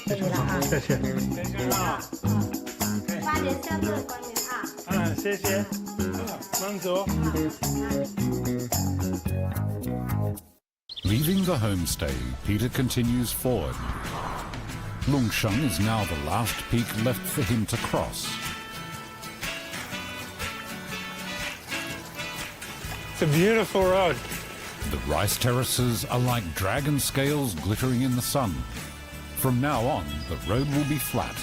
可以了啊。谢谢。8点下次光临啊。谢谢。满足。 Leaving the homestay, Peter continues forward. Longsheng is now the last peak left for him to cross. It's a beautiful road. The rice terraces are like dragon scales glittering in the sun. From now on, the road will be flat.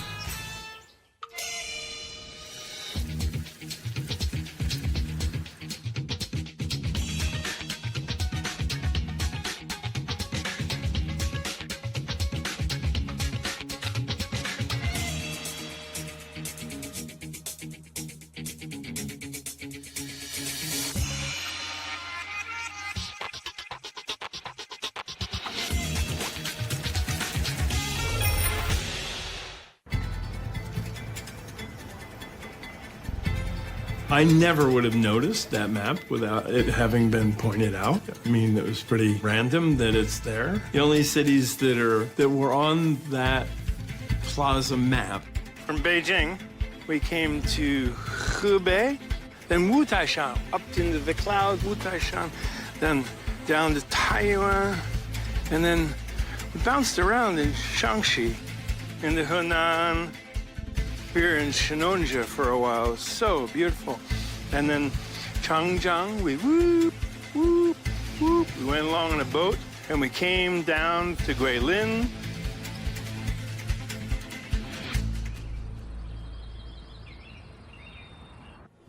I never would have noticed that map without it having been pointed out. I mean, it was pretty random that it's there. The only cities that were on that plaza map. From Beijing, we came to Hebei, then Wutaishan, up into the clouds, Wutaishan, then down to Taiwan, and then we bounced around in Shaanxi, into Henan. We were in Shenonja for a while. It was so beautiful. And then Changjiang, we whoop, whoop, whoop. We went along on a boat, and we came down to Guilin.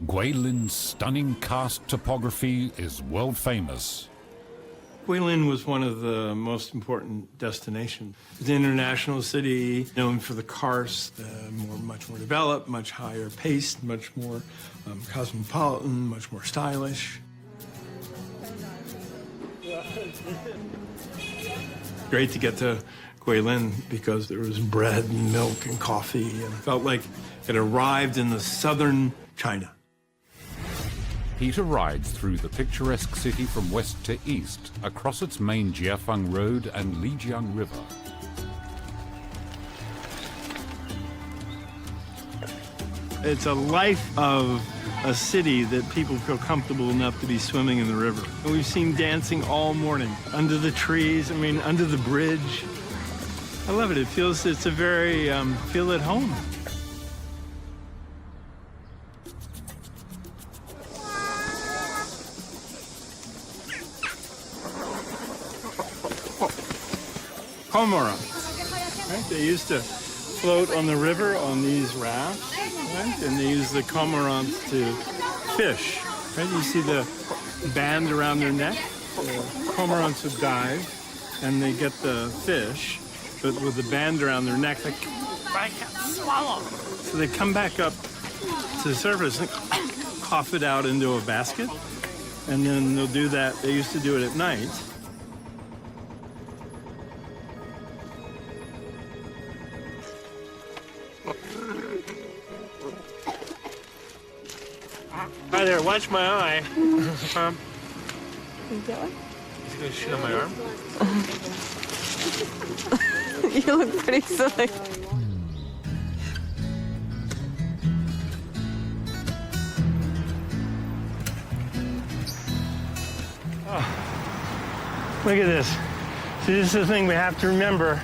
Guilin's stunning karst topography is world famous. Guilin was one of the most important destinations. It's an international city known for the karst, much more developed, much higher paced, much more cosmopolitan, much more stylish. Great to get to Guilin because there was bread and milk and coffee, and it felt like it arrived in the southern China. Peter rides through the picturesque city from west to east, across its main Jiafeng Road and Lijiang River. It's a life of a city that people feel comfortable enough to be swimming in the river. And we've seen dancing all morning, under the trees, under the bridge. I love it. It's a very, feel at home. Cormorants, right? They used to float on the river on these rafts, right? And they use the cormorants to fish, right? You see the band around their neck? The cormorants would dive, and they get the fish, but with the band around their neck, like, I can't swallow. So they come back up to the surface and cough it out into a basket, and then they'll do that. They used to do it at night. Hi there, watch my eye. You get one? He's gonna shit on my arm. You look pretty silly. Oh, look at this. See, this is the thing we have to remember.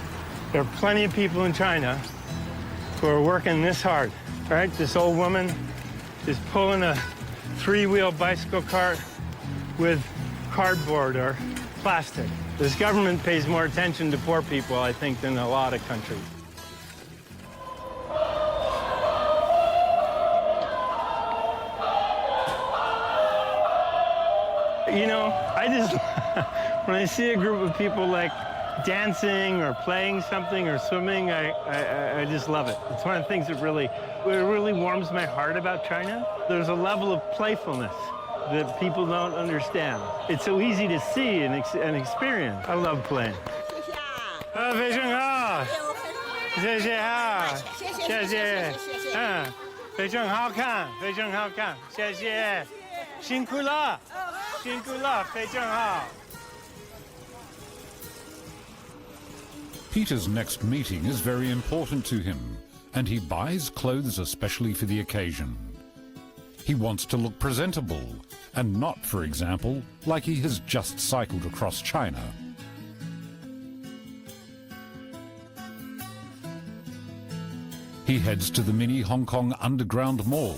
There are plenty of people in China who are working this hard, right? This old woman is pulling a three-wheel bicycle cart with cardboard or plastic. This government pays more attention to poor people, I think, than a lot of countries. You know, when I see a group of people like dancing or playing something or swimming, I just love it. It's one of the things that really warms my heart about China. There's a level of playfulness that people don't understand. It's so easy to see and experience. I love playing. 非常好，谢谢哈，谢谢，非常好看，非常好看，谢谢，辛苦了，辛苦了，非常好。Peter's next meeting is very important to him, and he buys clothes especially for the occasion. He wants to look presentable, and not, for example, like he has just cycled across China. He heads to the mini Hong Kong Underground Mall.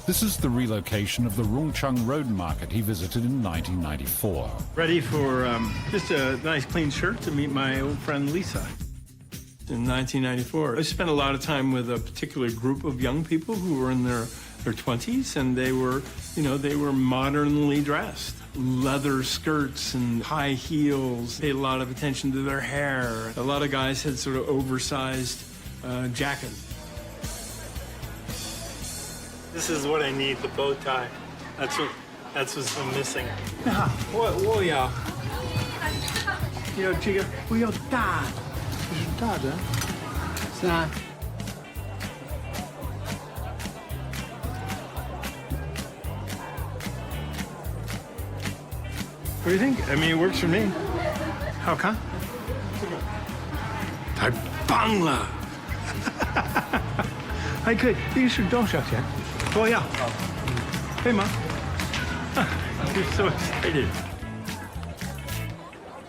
This is the relocation of the Longsheng Road Market he visited in 1994. Ready for just a nice clean shirt to meet my old friend Lisa. In 1994, I spent a lot of time with a particular group of young people who were in their 20s, and they were, they were modernly dressed. Leather skirts and high heels, paid a lot of attention to their hair. A lot of guys had sort of oversized jackets. This is what I need, the bow tie. That's what's been missing. 我要这个，我要大，这是大的，是啊。What do you think? I mean, it works for me. How come? 太棒了！还可以，这个是多少钱？多少？可以吗？ You're so excited.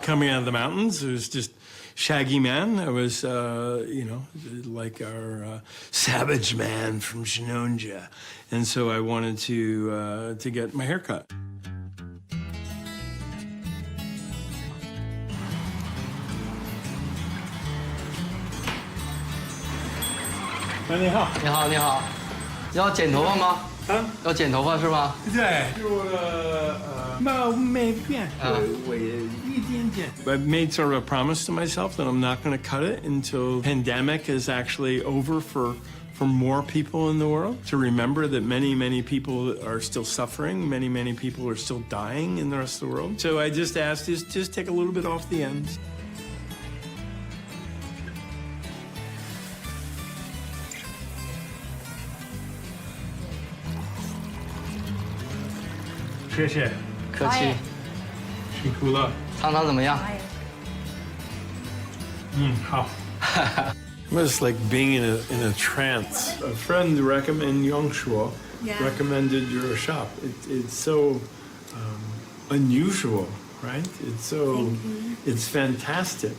Coming out of the mountains, it was just shaggy man. I was, like our savage man from Shinonja. And so I wanted to get my hair cut. Hey, 你好。你好，你好，要剪头发吗？要剪头发是吧？对，我的毛没变，我一点点。I've made sort of a promise to myself that I'm not going to cut it until pandemic is actually over for more people in the world. To remember that many, many people are still suffering, many, many people are still dying in the rest of the world. So I just asked, just take a little bit off the ends.谢谢，客气。辛苦了。汤汤怎么样？好。It was like being in a trance. A friend recommended Yongshuo, recommended your shop. It's so unusual, right? It's fantastic.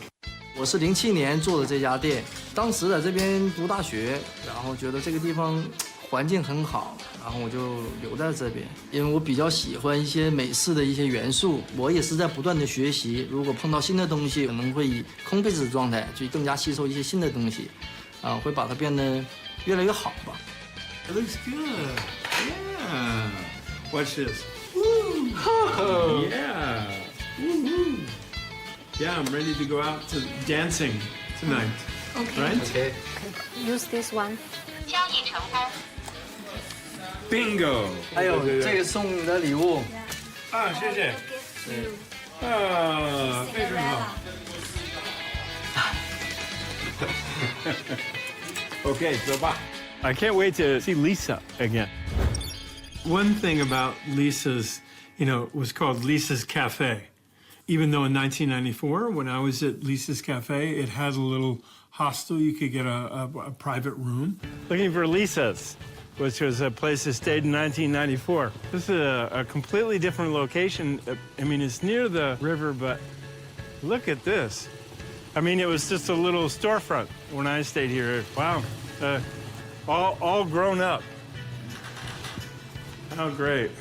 我是07年做的这家店，当时在这边读大学，然后觉得这个地方环境很好，然后我就留在这边，因为我比较喜欢一些美式的一些元素，我也是在不断的学习，如果碰到新的东西，可能会以空杯子的状态去更加吸收一些新的东西，会把它变得越来越好吧。It looks good. Yeah. Watch this. Woo. Yeah. Woo. Yeah, I'm ready to go out to dancing tonight. Okay. Right? OK。Use this one. 交易成功。 Bingo. 还有这个送你的礼物。啊，谢谢。啊，非常好。Okay, 走吧。I can't wait to see Lisa again. One thing about Lisa's, was called Lisa's Cafe. Even though in 1994, when I was at Lisa's Cafe, it had a little hostel. You could get a private room. Looking for Lisa's, which was a place that stayed in 1994. This is a completely different location. I mean, it's near the river, but look at this. I mean, it was just a little storefront when I stayed here. Wow, all grown up. How great.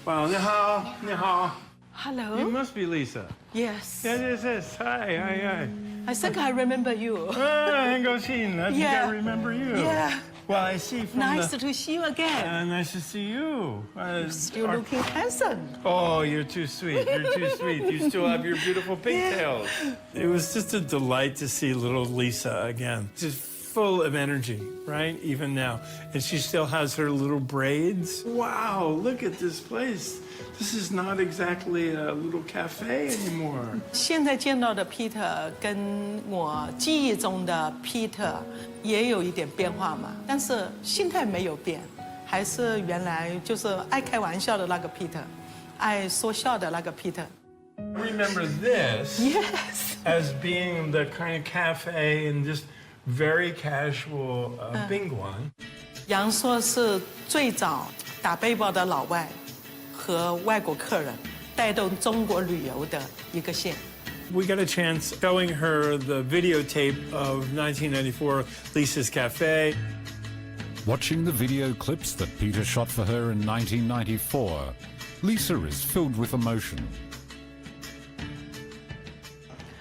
Wow, 你好，你好. Hello. You must be Lisa. Yes. Yes. Hi. I think I remember you.很高兴. I think I remember you. Yeah. Well, I see from Nice the... to see you again. Nice to see you. Still looking handsome. Oh, you're too sweet. You're too sweet. You still have your beautiful pigtails. It was just a delight to see little Lisa again. Just full of energy, right? Even now. And she still has her little braids. Wow, look at this place. This is not exactly a little cafe anymore. 现在见到的 Peter 跟我记忆中的 Peter 也有一点变化嘛，但是心态没有变，还是原来就是爱开玩笑的那个 Peter，爱说笑的那个 Peter。 Remember this? Yes. as being the kind of cafe and just very casual 宾馆。阳朔是最早打背包的老外和外国客人带动中国旅游的一个县。 We got a chance showing her the videotape of 1994 Lisa's Cafe. Watching the video clips that Peter shot for her in 1994, Lisa is filled with emotion.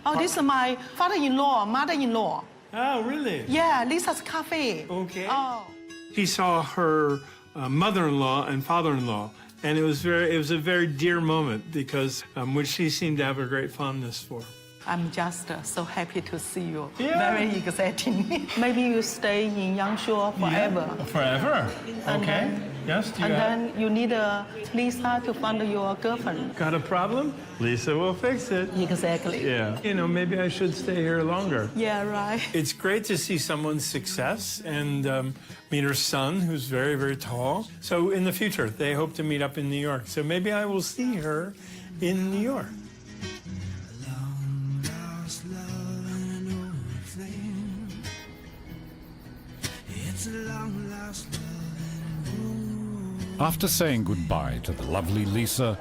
Oh, this is my father-in-law, mother-in-law. Oh, really? Yeah, Lisa's Cafe. Okay. Oh. He saw her mother-in-law and father-in-law, and it was a very dear moment because which she seemed to have a great fondness for. I'm just so happy to see you. Yeah. Very exciting. Maybe you stay in Yangshuo forever. Yeah, forever. And Okay. then- Yes. Do you And have- then you need Lisa to find your girlfriend. Got a problem? Lisa will fix it. Exactly. Yeah. You know, maybe I should stay here longer. Yeah, right. It's great to see someone's success and meet her son, who's very, very tall. So in the future, they hope to meet up in New York. So maybe I will see her in New York. After saying goodbye to the lovely Lisa,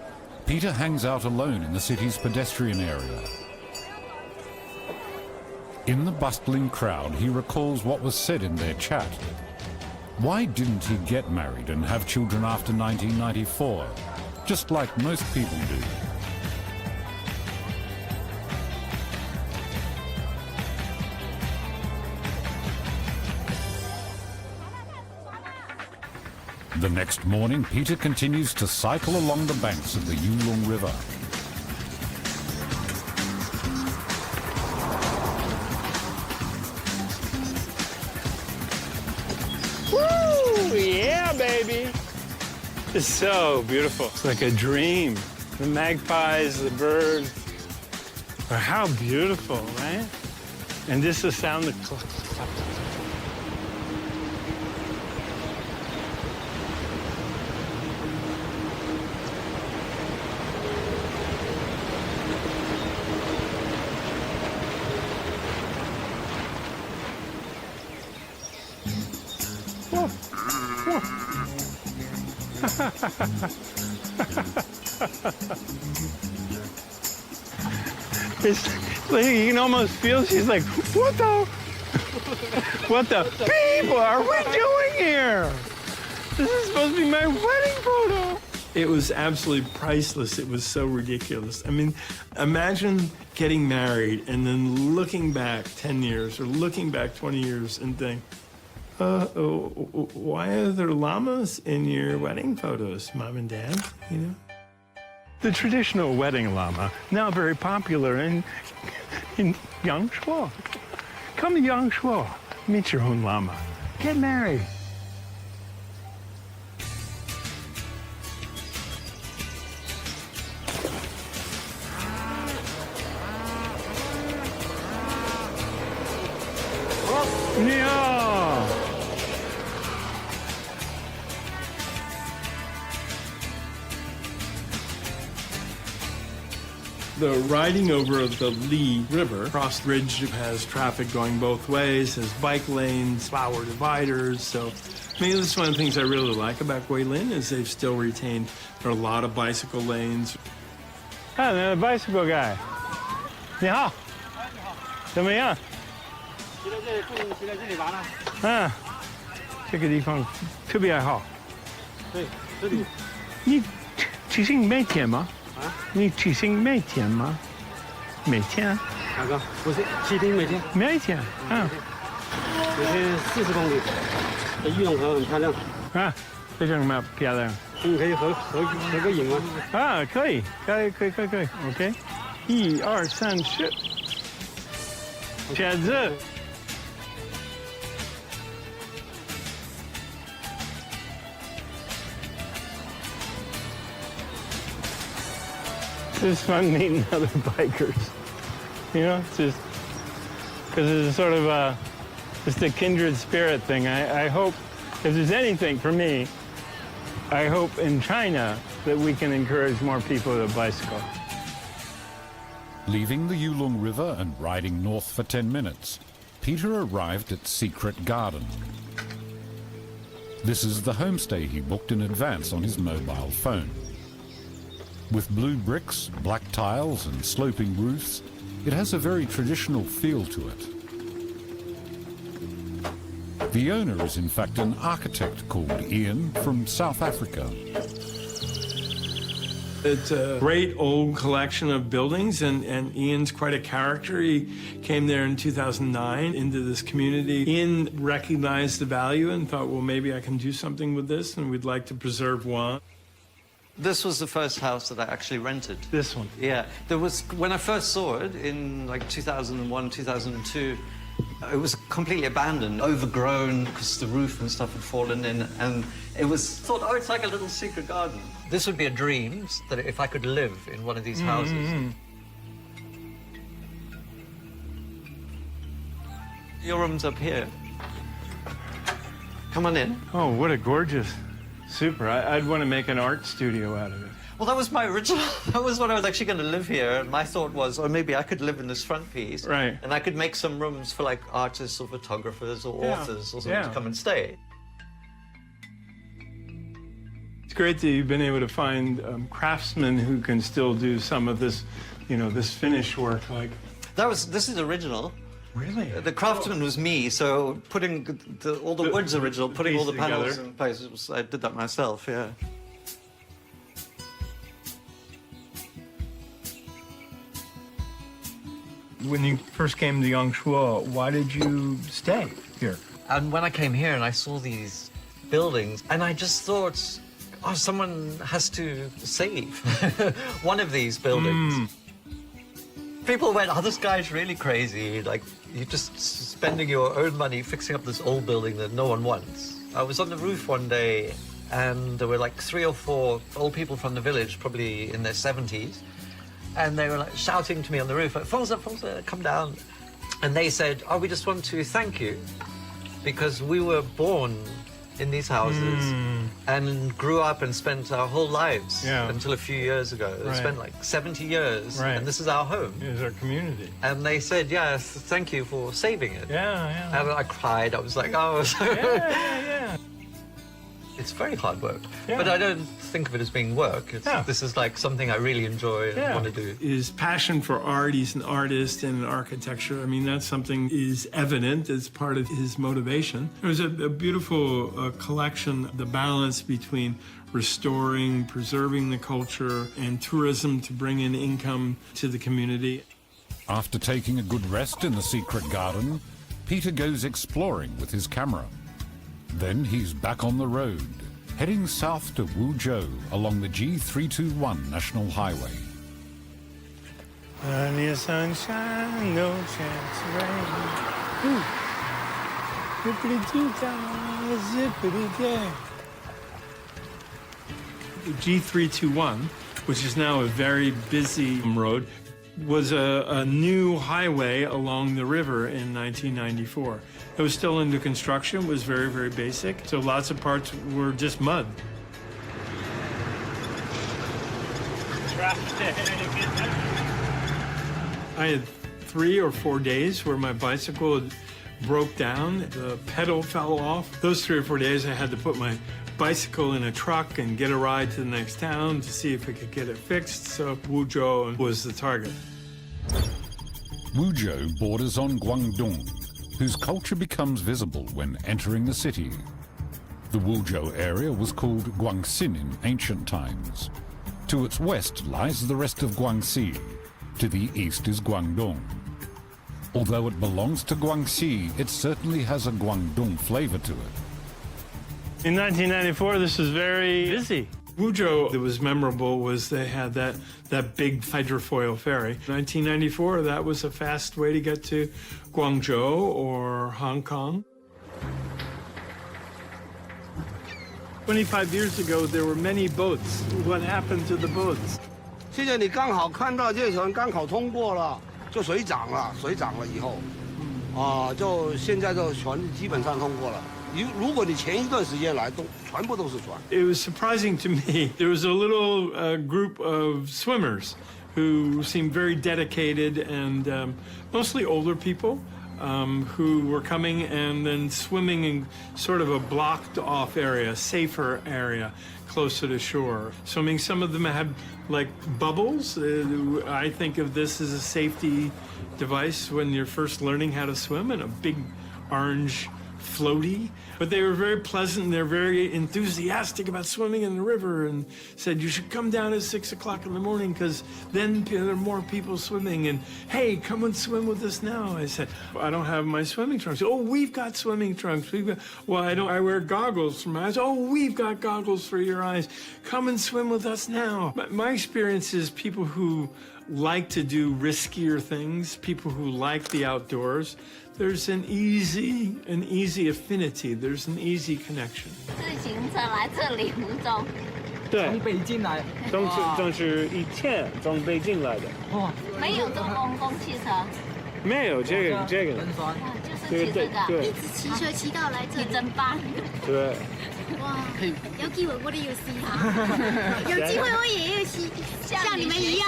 Peter hangs out alone in the city's pedestrian area. In the bustling crowd, he recalls what was said in their chat. Why didn't he get married and have children after 1994, just like most people do? The next morning, Peter continues to cycle along the banks of the Yulong River. Woo! Yeah, baby. It's so beautiful. It's like a dream. The magpies, the birds. Oh, how beautiful, right? And just the sound of It's like you can almost feel she's like, what the people are we doing here? This is supposed to be my wedding photo. It was absolutely priceless. It was so ridiculous. I mean, imagine getting married and then looking back 10 years or looking back 20 years and think, why are there llamas in your wedding photos, Mom and Dad? You know? The traditional wedding llama, now very popular in Yangshuo. Come to Yangshuo, meet your own llama, get married. Yeah. The riding over the Li River, cross bridge has traffic going both ways, has bike lanes, flower dividers. So maybe that's one of the things I really like about Guilin is they've still retained, there are a lot of bicycle lanes. Ah, the bicycle guy. 你好，怎么样？嗯，这个地方特别好。对，这里。你骑行每天吗？啊？你骑行每天吗？每天？哪个？不是，骑行每天。每天。嗯。每天40公里。玉龙河很漂亮。啊，非常漂亮。你可以合个影吗？啊，可以，OK。1、2、3、4。茄子。It's fun meeting other bikers. You know, it's just because it's sort of just a kindred spirit thing. I hope if there's anything for me, I hope in China that we can encourage more people to bicycle. Leaving the Yulong River and riding north for 10 minutes, Peter arrived at Secret Garden. This is the homestay he booked in advance on his mobile phone. With blue bricks, black tiles and sloping roofs, it has a very traditional feel to it. The owner is in fact an architect called Ian from South Africa. It's a great old collection of buildings, and Ian's quite a character. He came there in 2009 into this community. Ian recognized the value and thought, well, maybe I can do something with this, and we'd like to preserve one. This was the first house that I actually rented. This one? Yeah. There was, when I first saw it in like 2001, 2002, it was completely abandoned, overgrown, because the roof and stuff had fallen in, and it was thought, oh, it's like a little secret garden. This would be a dream, that if I could live in one of these houses. Your room's up here. Come on in. Oh, what a gorgeous, super. I'd want to make an art studio out of it. Well, that was my original, that was when I was actually going to live here. And my thought was, or maybe I could live in this front piece. Right. And I could make some rooms for like artists or photographers or authors or something to come and stay. It's great that you've been able to find craftsmen who can still do some of this, you know, this finished work. Like This is original. Really? The craftsman was me, so putting all the wood's original, putting all the panels together. in place, I did that myself, yeah. When you first came to Yangshuo, why did you stay here? And when I came here and I saw these buildings, and I just thought, oh, someone has to save one of these buildings. People went, oh, this guy's really crazy. Like, you're just spending your own money fixing up this old building that no one wants. I was on the roof one day, and there were like 3 or 4 old people from the village, probably in their 70s, and they were like shouting to me on the roof, like, Fonsa, come down. And they said, oh, we just want to thank you because we were born in these houses and grew up and spent our whole lives until a few years ago. We spent like 70 years, and this is our home. It's our community. And they said, yes, thank you for saving it. Yeah. And I cried. I was like, oh. Yeah. It's very hard work, but I don't think of it as being work. This is like something I really enjoy and want to do. His passion for art, he's an artist and architecture. I mean, that's something is evident as part of his motivation. It was a beautiful collection, the balance between restoring, preserving the culture, and tourism to bring in income to the community. After taking a good rest in the secret garden, Peter goes exploring with his camera. Then he's back on the road, heading south to Wuzhou along the G321 National Highway. Plenty of sunshine, no chance of rain. Zippity-doo-dah, zippity-day. The G321, which is now a very busy road, was a new highway along the river in 1994. It was still under construction, was very, very basic, so lots of parts were just mud. I had 3 or 4 days where my bicycle broke down, the pedal fell off. Those 3 or 4 days I had to put my bicycle in a truck and get a ride to the next town to see if we could get it fixed, so Wuzhou was the target. Wuzhou borders on Guangdong, whose culture becomes visible when entering the city. The Wuzhou area was called Guangxin in ancient times. To its west lies the rest of Guangxi. To the east is Guangdong. Although it belongs to Guangxi, it certainly has a Guangdong flavor to it. In 1994, this was very busy. Wuzhou, that was memorable, was they had that big hydrofoil ferry. 1994, that was a fast way to get to Guangzhou or Hong Kong. 25 years ago, there were many boats. What happened to the boats? 现在你刚好看到这船刚好通过了，就水涨了，水涨了以后，就现在这船基本上通过了。如果你前一段时间来，全部都是船。 It was surprising to me. There was a little group of swimmers who seemed very dedicated, and mostly older people who were coming and then swimming in sort of a blocked off area, safer area, closer to shore. Swimming, some of them had like bubbles. I think of this as a safety device when you're first learning how to swim, and a big orange floaty. But they were very pleasant, and they're very enthusiastic about swimming in the river, and said you should come down at 6 o'clock in the morning because then there are more people swimming, and hey, come and swim with us now. I said, I don't have my swimming trunks. Oh, we've got swimming trunks. Well, I wear goggles for my eyes. Oh, we've got goggles for your eyes. Come and swim with us now. My experience is people who like to do riskier things, people who like the outdoors, there's an easy affinity. There's an easy connection. 自行车来这里湖州，对，从北京来，正是以前从北京来的。哇，没有这种公共汽车，没有这个，轮船，就是骑这个，对一直骑车骑到来这里，真棒！对。哇，有机会我也要試下，有機會我也要騎，像你們一樣。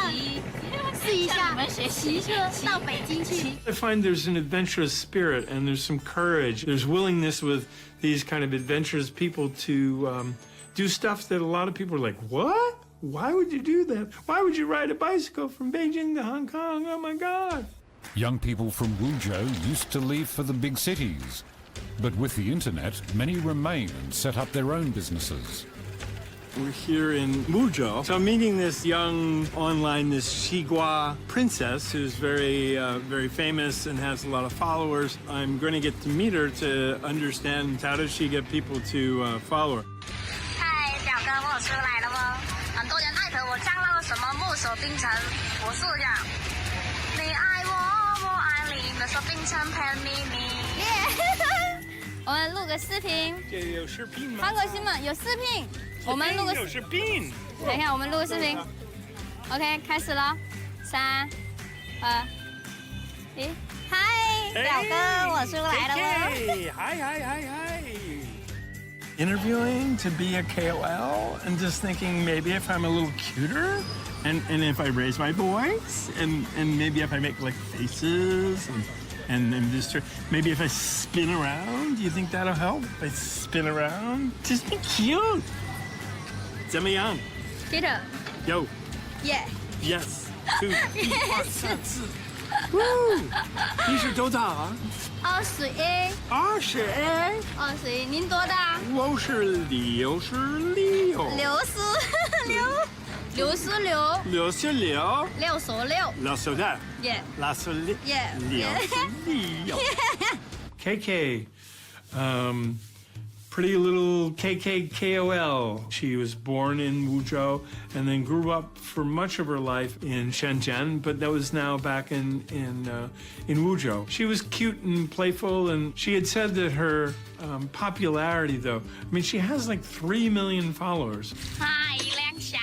試一下，我們學騎車到北京去。I find there's an adventurous spirit, and there's some courage. There's willingness with these kind of adventurous people to do stuff that a lot of people are like, what? Why would you do that? Why would you ride a bicycle from Beijing to Hong Kong? Oh my God. Young people from Wuzhou used to leave for the big cities. But with the internet, many remain and set up their own businesses. We're here in Wuzhou. So I'm meeting this young online, this Xigua princess who's very famous and has a lot of followers. I'm going to get to meet her to understand how does she get people to follow her. 嗨，表哥，我有出来了吗？很多人艾特我上了什么木手冰城，我是这样。你爱我，我爱你，木手冰城陪你。我们录个视频。这有视频吗？韩国新闻有视频。我们录个有视频。等一下，我们录个视频。OK， 开始了，3、2、1，嗨，表哥，我出来了吗？Hi. Interviewing to be a KOL and just thinking maybe if I'm a little cuter and if I raise my voice and maybe if I make like faces and just maybe if I spin around, do you think that'll help? If I spin around, just be cute. 怎么样 Peter. Yo. Yeah. Yes. 2、1、2、3、4。Woo. 你是多大啊21。21。21，您多大？我是66。66。66。66。Yeah. 66。KK. Pretty little KK KOL. She was born in Wuzhou and then grew up for much of her life in Shenzhen, but that was now back in Wuzhou. She was cute and playful, and she had said that her popularity, though, I mean, she has like 3 million followers. 嗨，靓仔，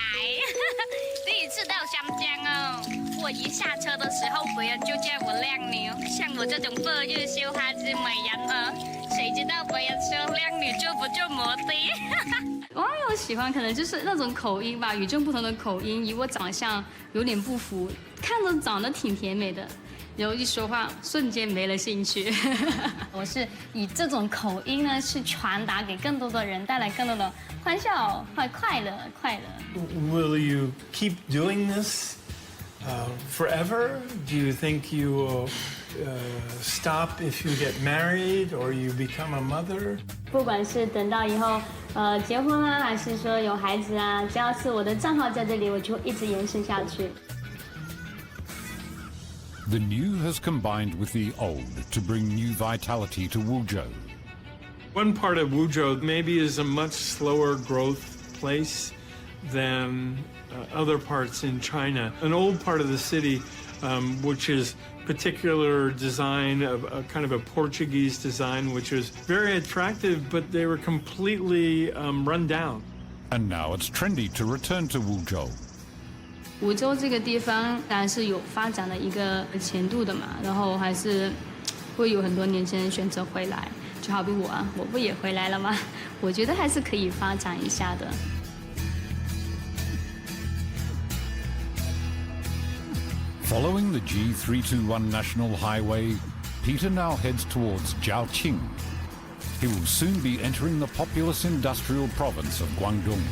第一次到香江哦。我一下车的时候，别人就叫我靓女，像我这种不优秀还是美人儿。谁知道别人说靓女就不做模特。网友喜欢可能就是那种口音吧，与众不同的口音，与我长相有点不符，看着长得挺甜美的，然后一说话瞬间没了兴趣。我是以这种口音呢，去传达给更多的人，带来更多的欢笑、快乐。Will you keep doing this forever? Do you think you will stop if you get married or you become a mother? 不管是等到以后结婚啊，还是说有孩子啊，只要是我的账号在这里，我就一直延伸下去。The new has combined with the old to bring new vitality to Wuzhou. One part of Wuzhou maybe is a much slower growth place than other parts in China. An old part of the city, which is particular design of a kind of a Portuguese design, which was very attractive, but they were completely run down. And now it's trendy to return to Wuzhou. 梧州这个地方当然是有发展的一个前途的嘛，然后还是会有很多年轻人选择回来，就好比我不也回来了吗？我觉得还是可以发展一下的。Following the G321 National Highway, Peter now heads towards Jiaoqing. He will soon be entering the populous industrial province of Guangdong.